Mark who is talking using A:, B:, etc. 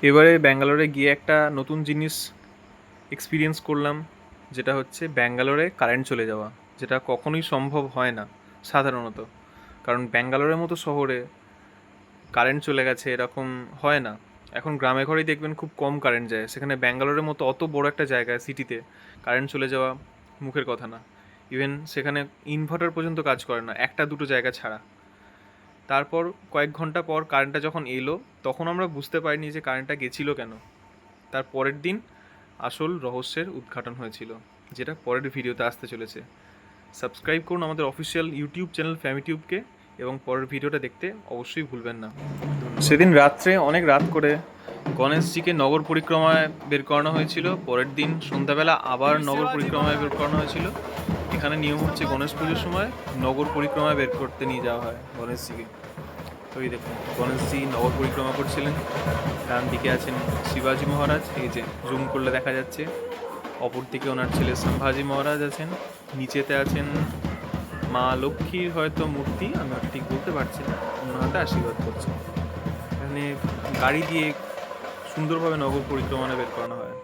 A: এবারে ব্যাঙ্গালোরে গিয়ে একটা নতুন জিনিস এক্সপিরিয়েন্স করলাম, যেটা হচ্ছে ব্যাঙ্গালোরে কারেন্ট চলে যাওয়া, যেটা কখনোই সম্ভব হয় না সাধারণত। কারণ ব্যাঙ্গালোরের মতো শহরে কারেন্ট চলে গেছে এরকম হয় না। এখন গ্রামে ঘরেই দেখবেন খুব কম কারেন্ট যায়, সেখানে ব্যাঙ্গালোরের মতো অত বড় একটা জায়গায় সিটিতে কারেন্ট চলে যাওয়া মুখের কথা না। ইভেন সেখানে ইনভার্টার পর্যন্ত কাজ করে না, একটা দুটো জায়গা ছাড়া। তারপর কয়েক ঘন্টা পর কারেন্টটা যখন এলো, তখন আমরা বুঝতে পারিনি যে কারেন্টটা গেছিলো কেন। তার পরের দিন আসল রহস্যের উদ্ঘাটন হয়েছিল, যেটা পরের ভিডিওতে আসতে চলেছে। সাবস্ক্রাইব করুন আমাদের অফিসিয়াল ইউটিউব চ্যানেল ফ্যামিটিউবকে, এবং পরের ভিডিওটা দেখতে অবশ্যই ভুলবেন না। সেদিন রাত্রে অনেক রাত করে গণেশজিকে নগর পরিক্রমায় বের করানো হয়েছিল। পরের দিন সন্ধ্যাবেলা আবার নগর পরিক্রমায় বের করানো হয়েছিল। এখানে নিয়ম হচ্ছে গণেশ পুজোর সময় নগর পরিক্রমায় বের করতে নিয়ে যাওয়া হয় গণেশজিকে। তো এই দেখুন, গণেশজি নগর পরিক্রমা করছিলেন। ডান দিকে আছেন শিবাজি মহারাজ, এই যে জুম করলে দেখা যাচ্ছে। অপর দিকে ওনার ছেলে সম্ভাজি মহারাজ আছেন। নিচেতে আছেন মা লক্ষ্মীর হয়তো মূর্তি, আমি ওটা ঠিক বলতে পারছি না। ওনার হাতে আশীর্বাদ করছে। এখানে গাড়ি দিয়ে সুন্দরভাবে নগর পরিক্রমা বের করানো হয়।